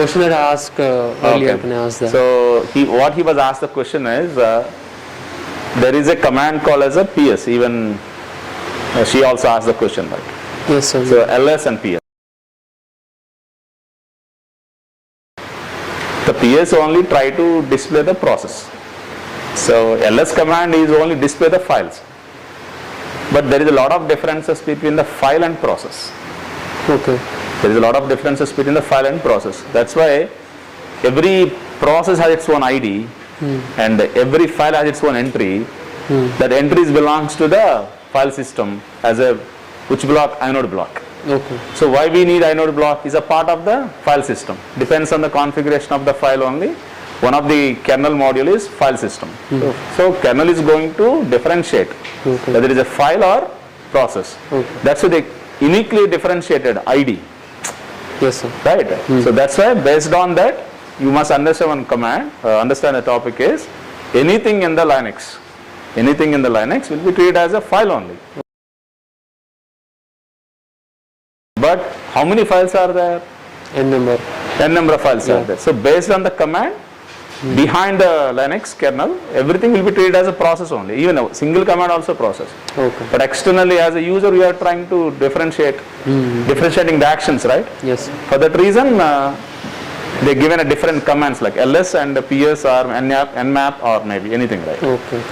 question that I asked earlier. Okay. Can I ask that? So what he was asked the question is, there is a command called as a PS. Even she also asked the question, right? Yes, sir. So ls and PS. The PS only try to display the process. So ls command is only display the files. But there is a lot of differences between the file and process. Okay. There is a lot of differences between the file and process. That's why every process has its own ID and every file has its own entry. That entries belongs to the file system as a which block? Inode block. Okay. So why we need inode block is a part of the file system. Depends on the configuration of the file only. One of the kernel module is file system. So kernel is going to differentiate whether it is a file or process. That's why they uniquely differentiated ID. Yes, sir. Right? So that's why based on that you must understand one command, understand the topic is anything in the Linux will be treated as a file only. But how many files are there? N number. N number of files are there. So based on the command behind the Linux kernel, everything will be treated as a process only. Even a single command also process. Okay. But externally as a user we are trying to differentiating the actions, right? Yes. For that reason they given a different commands like ls and PS or nmap or maybe anything, right? Okay.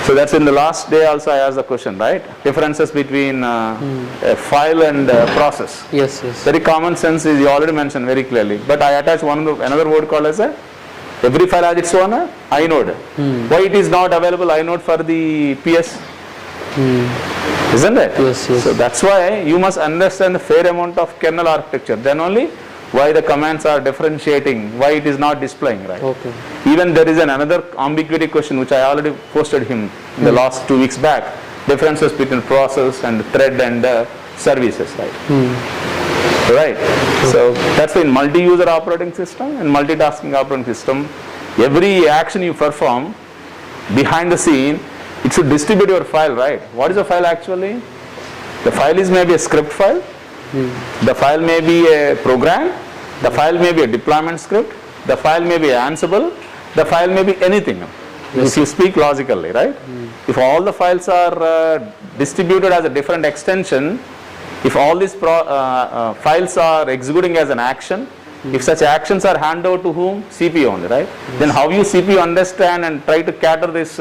So that's in the last day also I asked the question, right? Differences between a file and process. Yes. Very common sense is you already mentioned very clearly. But I attach another word called as every file has its own inode. Why it is not available inode for the PS? Isn't it? Yes. So that's why you must understand the fair amount of kernel architecture. Then only why the commands are differentiating, why it is not displaying, right? Okay. Even there is another ambiguity question which I already posted him in the last 2 weeks back. Differences between process and thread and services, right? Right. So that's why in multi-user operating system and multitasking operating system, every action you perform behind the scene, it should distribute your file, right? What is a file actually? The file is maybe a script file. The file may be a program. The file may be a deployment script. The file may be Ansible. The file may be anything. If you speak logically, right? If all the files are distributed as a different extension, if all these files are executing as an action, if such actions are handed over to whom? CPU only, right? Then how you CPU understand and try to cater this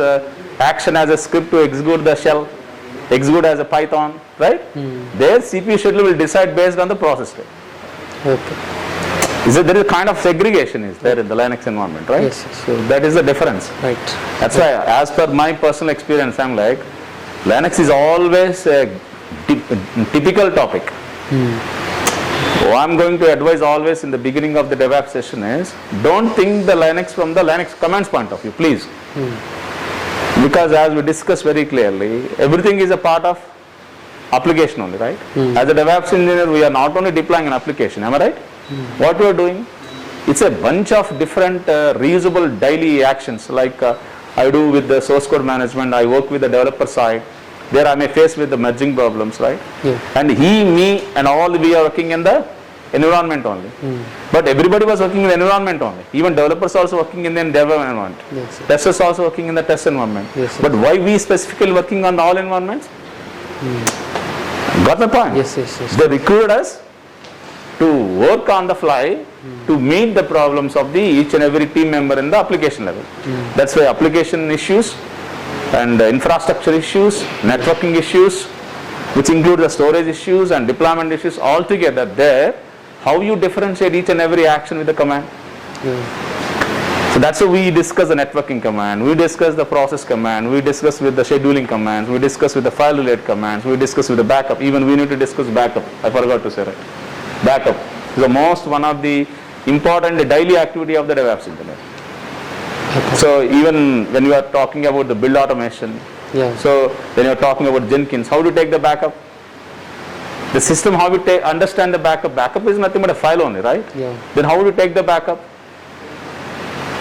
action as a script to execute the shell, execute as a Python, right? Their CPU schedule will decide based on the process state. Okay. There is a kind of segregation is there in the Linux environment, right? Yes. So that is the difference. Right. That's why as per my personal experience, I'm like, Linux is always a typical topic. What I'm going to advise always in the beginning of the DevOps session is, don't think the Linux from the Linux commands point of view, please. Because as we discussed very clearly, everything is a part of application only, right? As a DevOps engineer, we are not only deploying an application, am I right? What we are doing, it's a bunch of different reusable daily actions like I do with the source code management, I work with the developer side. There I may face with the merging problems, right? And me and all we are working in the environment only. But everybody was working in the environment only. Even developers also working in the dev environment. Testers also working in the test environment. But why we specifically working on all environments? Got the point? Yes. They recruited us to work on the fly to meet the problems of the each and every team member in the application level. That's why application issues and infrastructure issues, networking issues, which include the storage issues and deployment issues all together there, how you differentiate each and every action with the command. So that's why we discuss the networking command, we discuss the process command, we discuss with the scheduling commands, we discuss with the file related commands, we discuss with the backup. Even we need to discuss backup. I forgot to say that. Backup is the most one of the important daily activity of the DevOps engineer. So even when you are talking about the build automation, so when you are talking about Jenkins, how to take the backup? The system, how you understand the backup? Backup is nothing but a file only, right? Then how do you take the backup?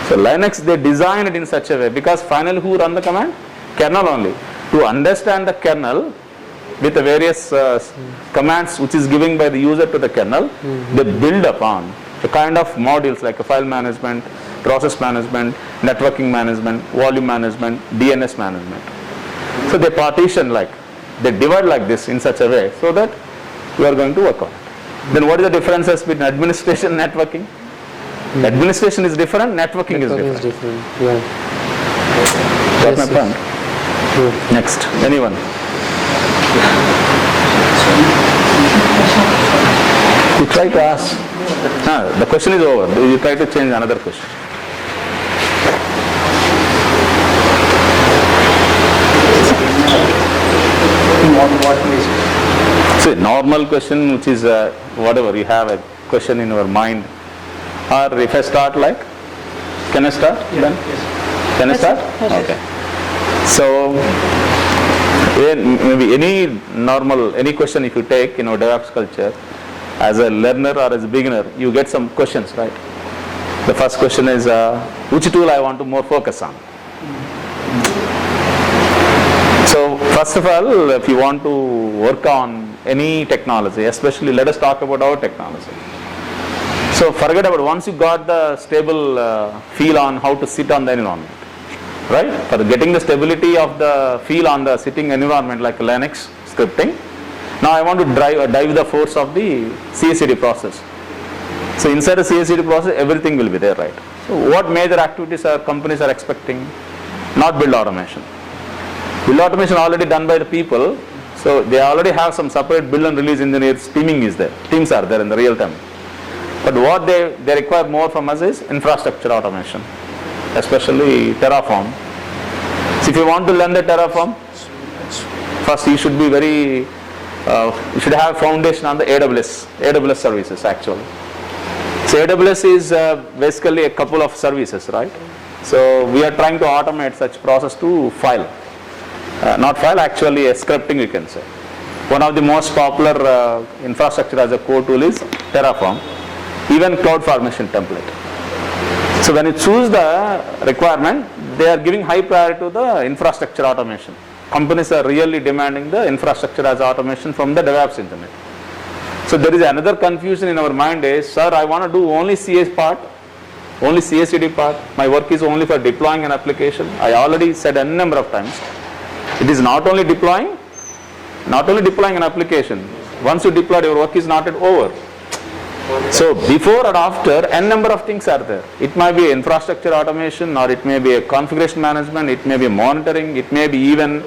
So Linux, they design it in such a way, because finally who run the command? Kernel only. To understand the kernel with the various commands which is given by the user to the kernel, they build upon a kind of modules like a file management, process management, networking management, volume management, DNS management. So they partition they divide like this in such a way so that you are going to work on it. Then what is the differences between administration and networking? Administration is different, networking is different. Yeah. Got my point? Next, anyone? You try to ask. The question is over. You try to change another question. See, normal question, which is whatever you have a question in your mind, or if I start can I start? Yeah. Then? Can I start? Okay. So maybe any question if you take in our DevOps culture, as a learner or as a beginner, you get some questions, right? The first question is, which tool I want to more focus on? So first of all, if you want to work on any technology, especially let us talk about our technology. So forget about once you got the stable feel on how to sit on the environment, right? For getting the stability of the feel on the sitting environment like Linux scripting, now I want to dive the force of the CI/CD process. So inside the CI/CD process, everything will be there, right? So what major activities companies are expecting? Not build automation. Build automation already done by the people, so they already have some separate build and release engineers. Teams are there in the real time. But what they require more from us is infrastructure automation, especially Terraform. So if you want to learn the Terraform, first you should be you should have foundation on the AWS services actually. So AWS is basically a couple of services, right? So we are trying to automate such process to file. Not file, actually a scripting you can say. One of the most popular infrastructure as a core tool is Terraform, even CloudFormation template. So when you choose the requirement, they are giving high priority to the infrastructure automation. Companies are really demanding the infrastructure as automation from the DevOps engineer. So there is another confusion in our mind is, sir, I want to do only CS part, only CI/CD part. My work is only for deploying an application. I already said a number of times. It is not only deploying an application. Once you deploy, your work is not yet over. So before and after, n number of things are there. It might be infrastructure automation, or it may be a configuration management, it may be monitoring, it may be even,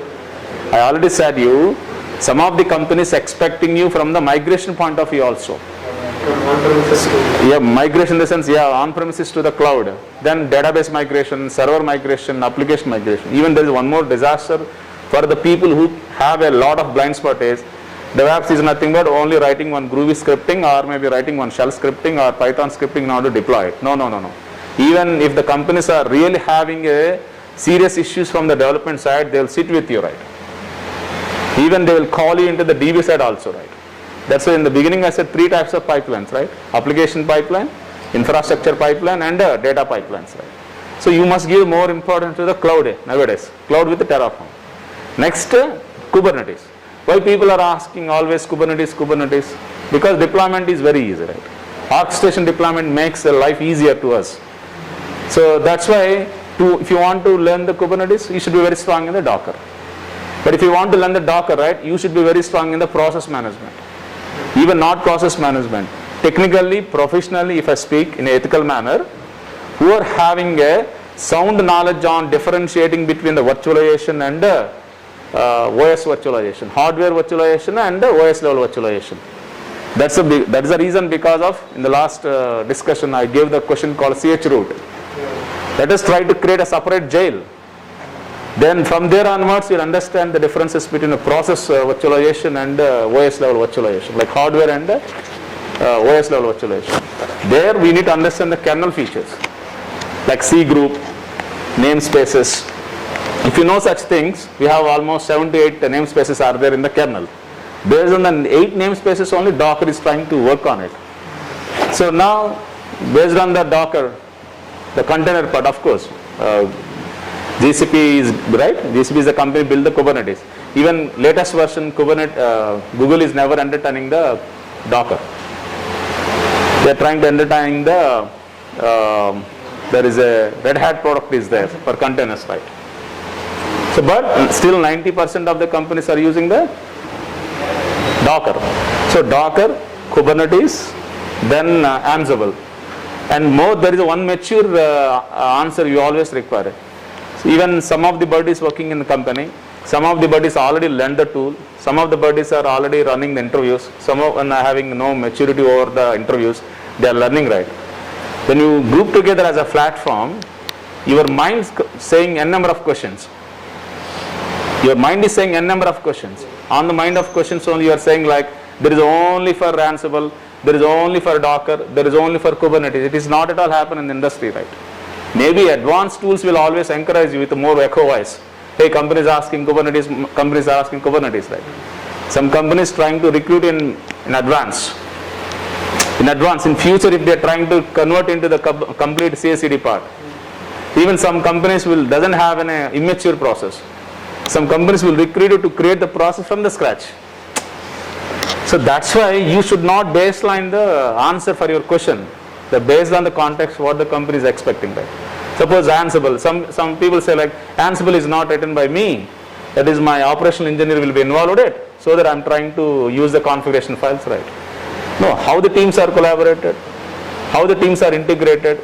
I already said you, some of the companies expecting you from the migration point of view also. Yeah, migration in the sense, on-premises to the cloud, then database migration, server migration, application migration. Even there is one more disaster for the people who have a lot of blind spot is, DevOps is nothing but only writing one Groovy scripting, or maybe writing one shell scripting or Python scripting in order to deploy it. No. Even if the companies are really having a serious issues from the development side, they will sit with you, right? Even they will call you into the DB side also, right? That's why in the beginning I said 3 types of pipelines, right? Application pipeline, infrastructure pipeline, and data pipelines, right? So you must give more importance to the cloud nowadays, cloud with the Terraform. Next, Kubernetes. Why people are asking always Kubernetes? Because deployment is very easy, right? Orchestration deployment makes life easier to us. So that's why if you want to learn the Kubernetes, you should be very strong in the Docker. But if you want to learn the Docker, right, you should be very strong in the process management. Even not process management. Technically, professionally, if I speak in an ethical manner, who are having a sound knowledge on differentiating between the virtualization and OS virtualization, hardware virtualization and OS level virtualization. That's the reason, because of in the last discussion I gave the question called CH root. Let us try to create a separate jail. Then from there onwards you'll understand the differences between a process virtualization and OS level virtualization, like hardware and OS level virtualization. There we need to understand the kernel features like C group, namespaces. If you know such things, we have almost 7 to 8 namespaces are there in the kernel. Based on the 8 namespaces only, Docker is trying to work on it. So now, based on the Docker, the container part, of course, GCP is right. GCP is the company build the Kubernetes. Even latest version Kubernetes, Google is never entertaining the Docker. They are trying to entertain the, there is a Red Hat product is there for containers, right? So, but still 90% of the companies are using the Docker. So, Docker, Kubernetes, then Ansible. And more, there is one mature answer you always require. So even some of the buddies working in the company, some of the buddies already learned the tool, some of the buddies are already running the interviews, some of them are having no maturity over the interviews, they are learning, right? When you group together as a platform, your mind is saying n number of questions. Your mind is saying n number of questions. On the mind of questions only you are saying like, there is only for Ansible, there is only for Docker, there is only for Kubernetes. It is not at all happen in the industry, right? Maybe advanced tools will always encourage you with more echo voice. Hey, companies asking Kubernetes, companies are asking Kubernetes, right? Some companies trying to recruit in advance. In advance, in future, if they are trying to convert into the complete CI/CD part. Even some companies doesn't have an immature process. Some companies will recruit you to create the process from the scratch. So that's why you should not baseline the answer for your question. Based on the context what the company is expecting, right? Suppose Ansible, some people say like Ansible is not written by me, that is my operational engineer will be involved in it, so that I'm trying to use the configuration files, right? No, how the teams are collaborated, how the teams are integrated,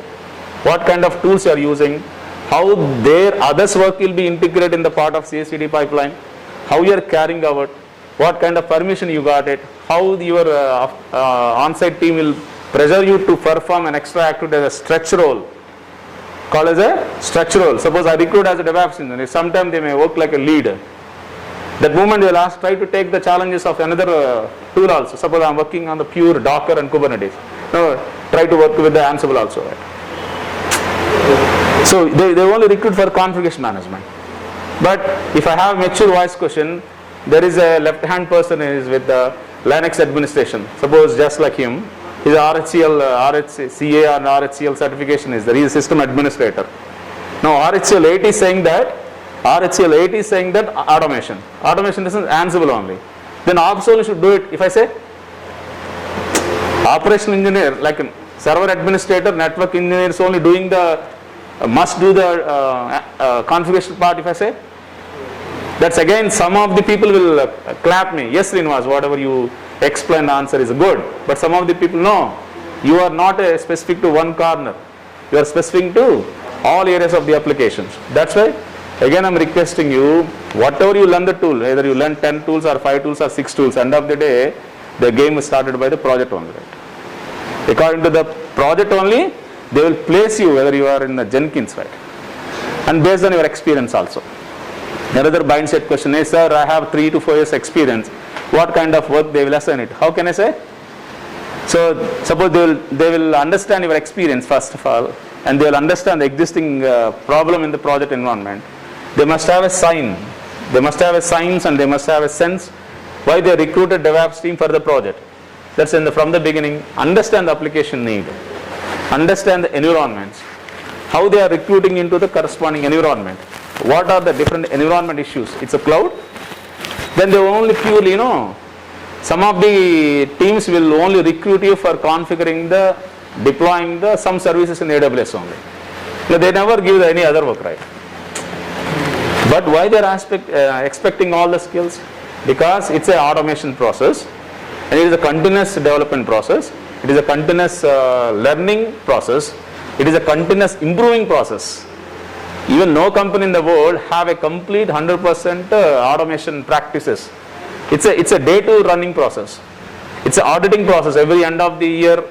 what kind of tools you are using, how their others work will be integrated in the part of CI/CD pipeline, how you are carrying out, what kind of permission you got it, how your on-site team will pressure you to perform an extra activity as a stretch role, called as a stretch role. Suppose I recruit as a DevOps engineer, sometimes they may work like a lead. That moment they will ask, try to take the challenges of another tool also. Suppose I am working on the pure Docker and Kubernetes. No, try to work with the Ansible also, right? So they only recruit for configuration management. But if I have mature voice question, there is a left-hand person is with the Linux administration. Suppose just like him, his RHCA or RHCL certification is there. He is a system administrator. Now RHCL 8 is saying that automation. Automation is Ansible only. Then ops only should do it. If I say operational engineer, like a server administrator, network engineer is only doing the must do the configuration part. If I say, that's again some of the people will clap me. Yes, Srinivas, whatever you explain the answer is good. But some of the people, no, you are not specific to one corner. You are specific to all areas of the applications. That's why again I am requesting you, whatever you learn the tool, either you learn 10 tools or 5 tools or 6 tools, end of the day the game is started by the project only, right? According to the project only, they will place you whether you are in the Jenkins, right? And based on your experience also. Another mindset question is, sir, I have 3 to 4 years experience. What kind of work they will assign it? How can I say? So suppose they will understand your experience first of all, and they will understand the existing problem in the project environment. They must have a sign. They must have a science and they must have a sense why they recruited DevOps team for the project. That's from the beginning. Understand the application need. Understand the environments. How they are recruiting into the corresponding environment. What are the different environment issues? It's a cloud. Then they only purely, some of the teams will only recruit you for configuring deploying some services in AWS only. They never give any other work, right? But why they are expecting all the skills? Because it's an automation process, and it is a continuous development process. It is a continuous learning process. It is a continuous improving process. Even no company in the world have a complete 100% automation practices. It's a day-to running process. It's an auditing process. Every end of the year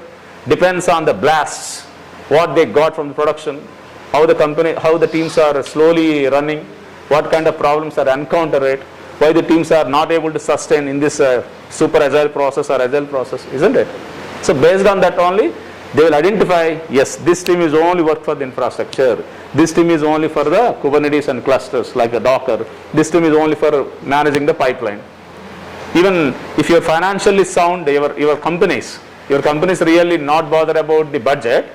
depends on the blasts, what they got from the production, how the teams are slowly running, what kind of problems are encountered, why the teams are not able to sustain in this super agile process or agile process, isn't it? So based on that only, they will identify, yes, this team is only work for the infrastructure. This team is only for the Kubernetes and clusters like the Docker. This team is only for managing the pipeline. Even if you are financially sound, your companies really not bother about the budget,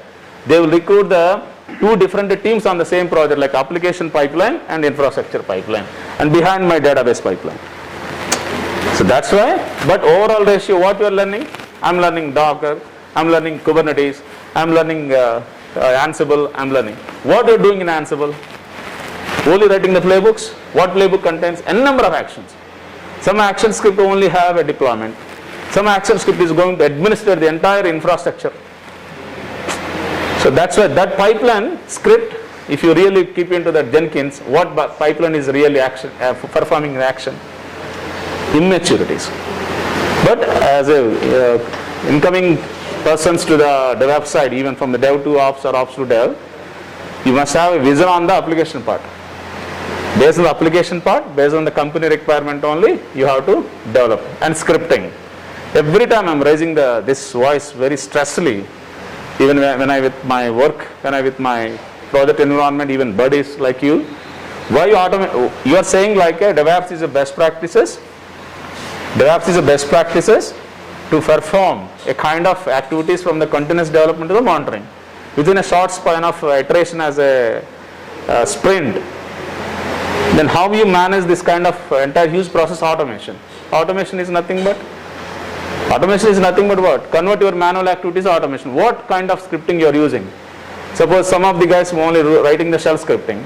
they will recruit the 2 different teams on the same project like application pipeline and infrastructure pipeline, and behind my database pipeline. So that's why, but overall ratio, what you are learning? I'm learning Docker, I'm learning Kubernetes, I'm learning Ansible, I'm learning. What you're doing in Ansible? Only writing the playbooks. What playbook contains n number of actions. Some action script only have a deployment. Some action script is going to administer the entire infrastructure. So that's why that pipeline script, if you really keep into that Jenkins, what pipeline is really action, performing the action? Immaturities. But as a incoming persons to the DevOps side, even from the dev to ops or ops to dev, you must have a vision on the application part. Based on the application part, based on the company requirement only, you have to develop. And scripting. Every time I'm raising this voice very stressfully, even when I with my work, when I with my project environment, even buddies like you, why you automate? You are saying like DevOps is a best practices. DevOps is a best practices to perform a kind of activities from the continuous development to the monitoring within a short span of iteration as a sprint. Then how you manage this kind of entire huge process automation? Automation is nothing but what? Convert your manual activities to automation. What kind of scripting you are using? Suppose some of the guys only writing the shell scripting.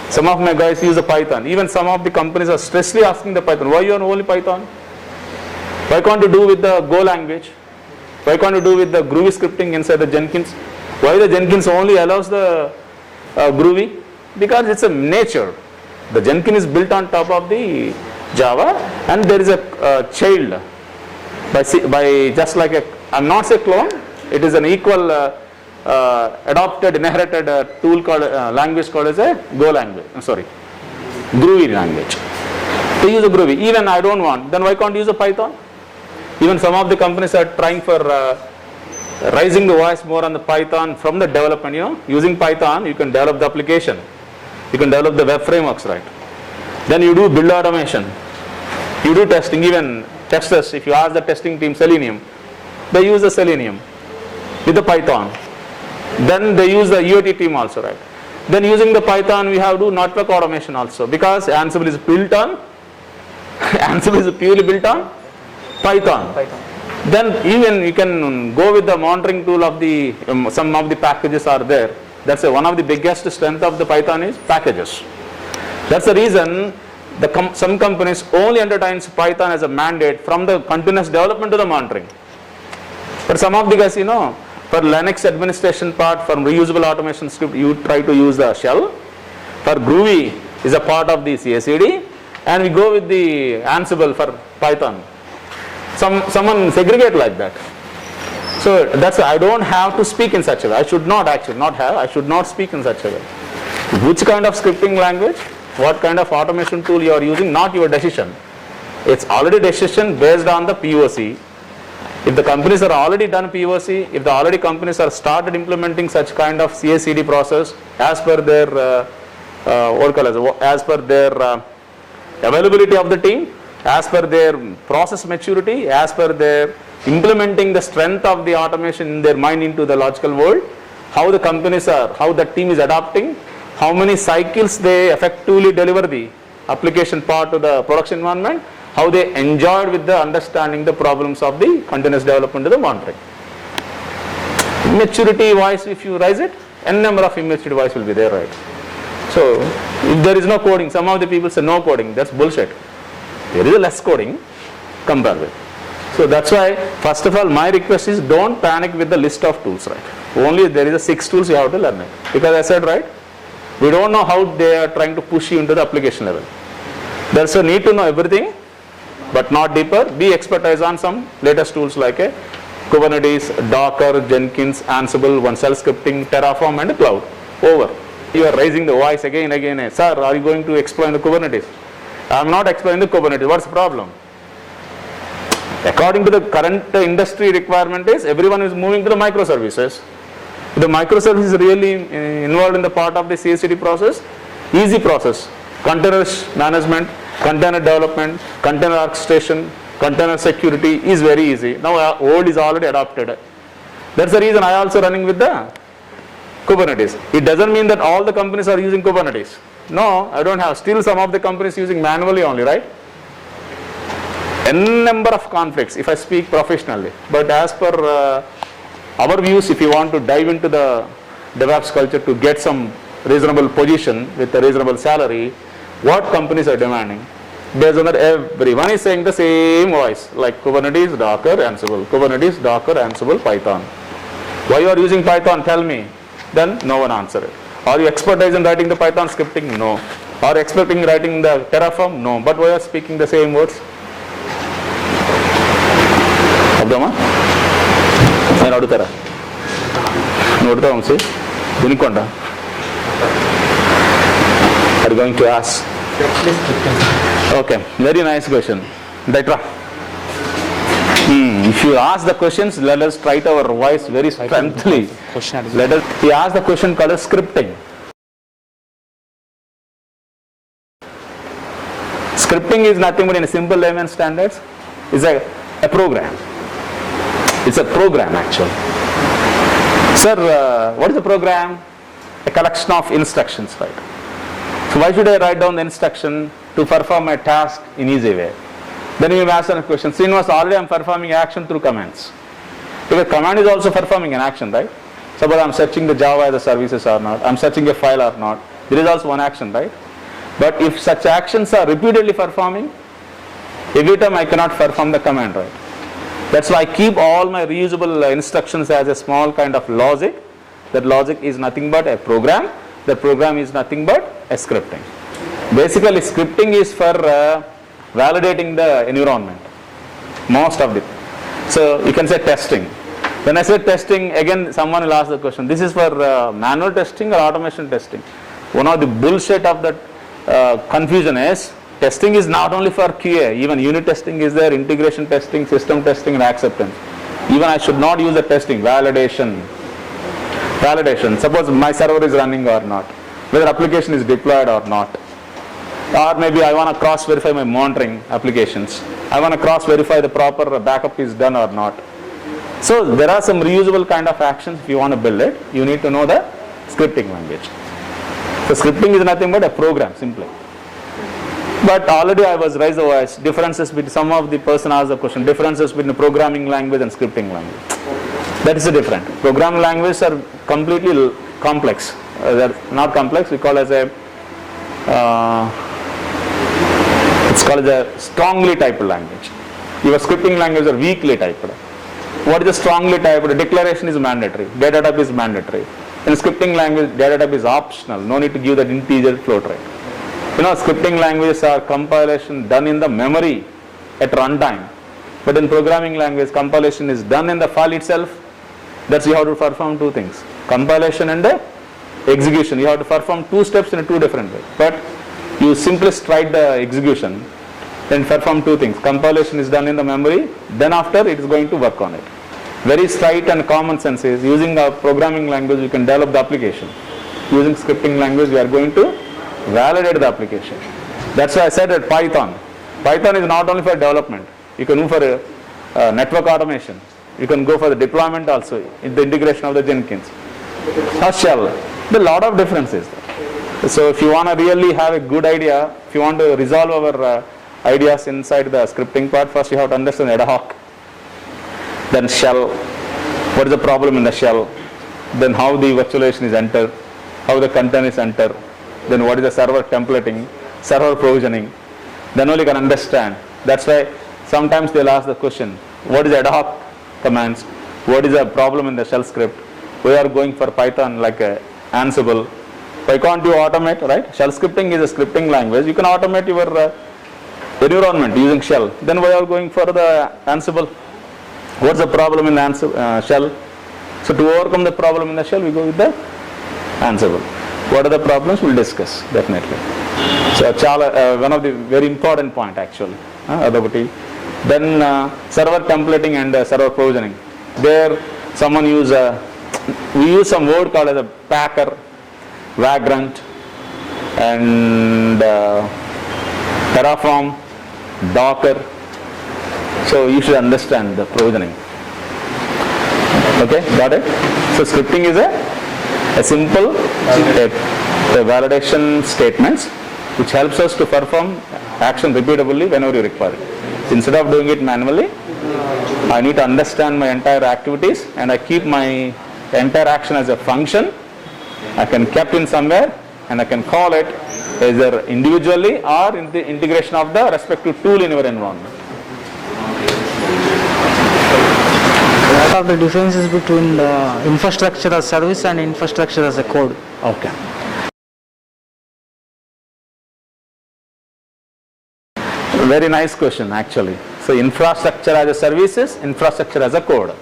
Some of my guys use the Python. Even some of the companies are strictly asking the Python. Why you are only Python? Why can't you do with the Go language? Why can't you do with the Groovy scripting inside the Jenkins? Why the Jenkins only allows the Groovy? Because it's a nature. The Jenkins is built on top of the Java, and there is a child by just like I'm not say clone, it is an equal adopted, inherited tool called language called as a Go language. Groovy language. To use a Groovy, even I don't want, then why can't you use a Python? Even some of the companies are trying for raising the voice more on the Python from the development. Using Python, you can develop the application. You can develop the web frameworks, right? Then you do build automation. You do testing, even testers, if you ask the testing team Selenium, they use the Selenium with the Python. Then they use the UAT team also, right? Then using the Python, we have to do network automation also, because Ansible is built on, Ansible is purely built on Python. Then even you can go with the monitoring tool of the, some of the packages are there. That's one of the biggest strength of the Python is packages. That's the reason some companies only entertains Python as a mandate from the continuous development to the monitoring. But some of the guys, for Linux administration part, for reusable automation script, you try to use the shell. For Groovy is a part of the CI/CD, and we go with the Ansible for Python. Someone segregate like that. So that's why I don't have to speak in such a way. I should not actually not have. I should not speak in such a way. Which kind of scripting language, what kind of automation tool you are using, not your decision. It's already decision based on the POC. If the companies are already done POC, if the already companies are started implementing such kind of CI/CD process as per their as per their availability of the team, as per their process maturity, as per their implementing the strength of the automation in their mind into the logical world, how the companies are, how the team is adapting, how many cycles they effectively deliver the application part to the production environment, how they enjoyed with the understanding the problems of the continuous development to the monitoring. Immaturity wise, if you raise it, n number of immaturity wise will be there, right? So if there is no coding, some of the people say no coding, that's bullshit. There is a less coding compared with. So that's why, first of all, my request is don't panic with the list of tools, right? Only there is a 6 tools you have to learn it. Because I said, right, we don't know how they are trying to push you into the application level. There's a need to know everything, but not deeper. Be expertise on some latest tools like Kubernetes, Docker, Jenkins, Ansible, one shell scripting, Terraform, and cloud. Over. You are raising the voice again. Sir, are you going to explain the Kubernetes? I am not explaining the Kubernetes. What's the problem? According to the current industry requirement is everyone is moving to the microservices. The microservice is really involved in the part of the CI/CD process. Easy process. Container management, container development, container orchestration, container security is very easy. Now old is already adopted. That's the reason I also running with the Kubernetes. It doesn't mean that all the companies are using Kubernetes. No, I don't have. Still some of the companies using manually only, right? N number of conflicts if I speak professionally. But as per our views, if you want to dive into the DevOps culture to get some reasonable position with a reasonable salary, what companies are demanding? Based on that, everyone is saying the same voice, like Kubernetes, Docker, Ansible, Kubernetes, Docker, Ansible, Python. Why you are using Python? Tell me. Then no one answered it. Are you expertise in writing the Python scripting? No. Are you expecting writing the Terraform? No. But why are speaking the same words? Abdama? నేను అడుగుతారా నువ్వు అడుగుతావు Vamsi వినుకోండా are you going to ask? Okay, very nice question. Daitra. If you ask the questions, let us try to our voice very strongly. Let us. He asked the question called as scripting. Scripting is nothing but in a simple layman standards is a program. It's a program actually. Sir, what is a program? A collection of instructions, right? So why should I write down the instruction to perform a task in easy way? Then you ask a question. Srinivas, already I am performing action through commands. Because command is also performing an action, right? Suppose I am searching the Java as a services or not, I am searching a file or not. There is also one action, right? But if such actions are repeatedly performing, every time I cannot perform the command, right? That's why I keep all my reusable instructions as a small kind of logic. That logic is nothing but a program. The program is nothing but a scripting. Basically, scripting is for validating the environment. Most of it. So you can say testing. When I say testing, again someone will ask the question, this is for manual testing or automation testing? One of the bullshit of that confusion is, testing is not only for QA, even unit testing is there, integration testing, system testing and acceptance. Even I should not use the testing, validation. Validation, suppose my server is running or not, whether application is deployed or not. Or maybe I want to cross verify my monitoring applications. I want to cross verify the proper backup is done or not. So there are some reusable kind of actions. If you want to build it, you need to know the scripting language. So scripting is nothing but a program simply. But already I was raised the voice, differences between, some of the person asked the question, differences between programming language and scripting language. That is different. Programming languages are completely complex. They're not complex, we call as a it's called as a strongly typed language. Your scripting language are weakly typed. What is a strongly typed? Declaration is mandatory, data type is mandatory. In scripting language, data type is optional, no need to give that integer float rate. You know, scripting languages are compilation done in the memory at runtime. But in programming language, compilation is done in the file itself. That's you have to perform two things, compilation and execution. You have to perform two steps in a two different ways. But you simply write the execution, then perform two things. Compilation is done in the memory, then after it is going to work on it. Very straight and common sense is, using a programming language you can develop the application. Using scripting language we are going to validate the application. That's why I said that Python. Python is not only for development. You can move for network automation. You can go for the deployment also, in the integration of the Jenkins. Or shell. There are a lot of differences. So if you want to really have a good idea, if you want to resolve our ideas inside the scripting part, first you have to understand ad hoc. Then shell. What is the problem in the shell? Then how the virtualization is entered, how the content is entered. Then what is the server templating, server provisioning. Then only you can understand. That's why sometimes they'll ask the question, what is ad hoc commands? What is the problem in the shell script? We are going for Python like Ansible. Why can't you automate, right? Shell scripting is a scripting language. You can automate your environment using shell. Then why are going for the Ansible? What's the problem in the shell? So to overcome the problem in the shell, we go with the Ansible. What are the problems? We'll discuss definitely. So one of the very important point actually. Then server templating and server provisioning. There someone we use some word called as a packer, vagrant, and Terraform, Docker. So you should understand the provisioning. Okay, got it? So scripting is a simple validation statements which helps us to perform action repeatably whenever you require it. instead of doing it manually, I need to understand my entire activities and I keep my entire action as a function. I can keep in somewhere and I can call it either individually or in the integration of the respective tool in your environment. What are the differences between the infrastructure as service and infrastructure as a code? Okay. Very nice question actually. So infrastructure as a service is infrastructure as a code.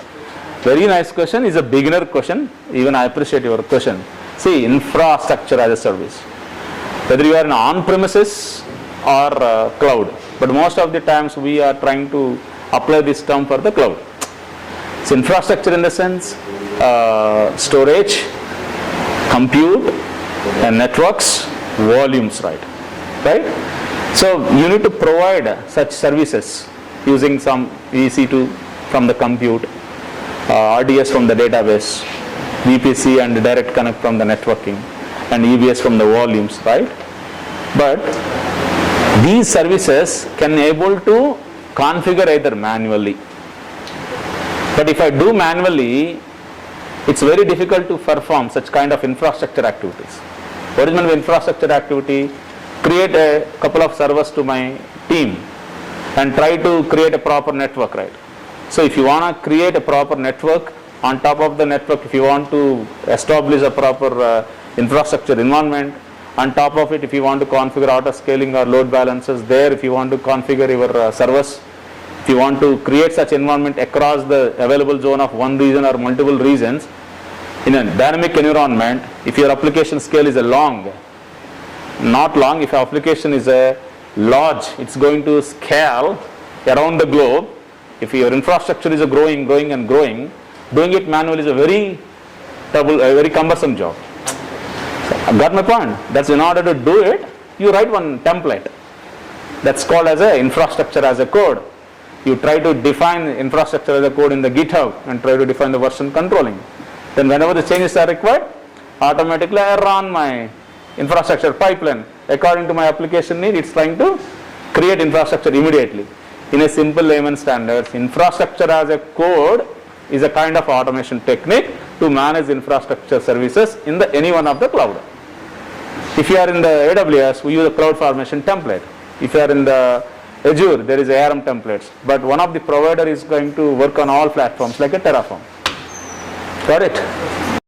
Very nice question, is a beginner question. Even I appreciate your question. See, infrastructure as a service. Whether you are in on-premises or cloud. But most of the times we are trying to apply this term for the cloud. So infrastructure in the sense storage, compute, and networks, volumes, right? So you need to provide such services using some EC2 from the compute, RDS from the database, VPC and direct connect from the networking, and EBS from the volumes, right? But these services can able to configure either manually. But if I do manually, it's very difficult to perform such kind of infrastructure activities. What is meant by infrastructure activity? Create a couple of servers to my team and try to create a proper network, right? So if you want to create a proper network, on top of the network, if you want to establish a proper infrastructure environment, on top of it, if you want to configure auto scaling or load balancers there, if you want to configure your servers, if you want to create such environment across the available zone of one region or multiple regions, in a dynamic environment, if your application scale is a not long, if your application is a large, it's going to scale around the globe. If your infrastructure is a growing, doing it manually is a very cumbersome job. So, I got my point. That's in order to do it, you write one template. That's called as a infrastructure as a code. You try to define infrastructure as a code in the GitHub and try to define the version controlling. Then whenever the changes are required, automatically I run my infrastructure pipeline. According to my application need, it's trying to create infrastructure immediately. In a simple layman standards, infrastructure as a code is a kind of automation technique to manage infrastructure services in any one of the cloud. If you are in the AWS, we use a cloud formation template. If you are in the Azure, there is ARM templates. But one of the provider is going to work on all platforms like a Terraform. Got it?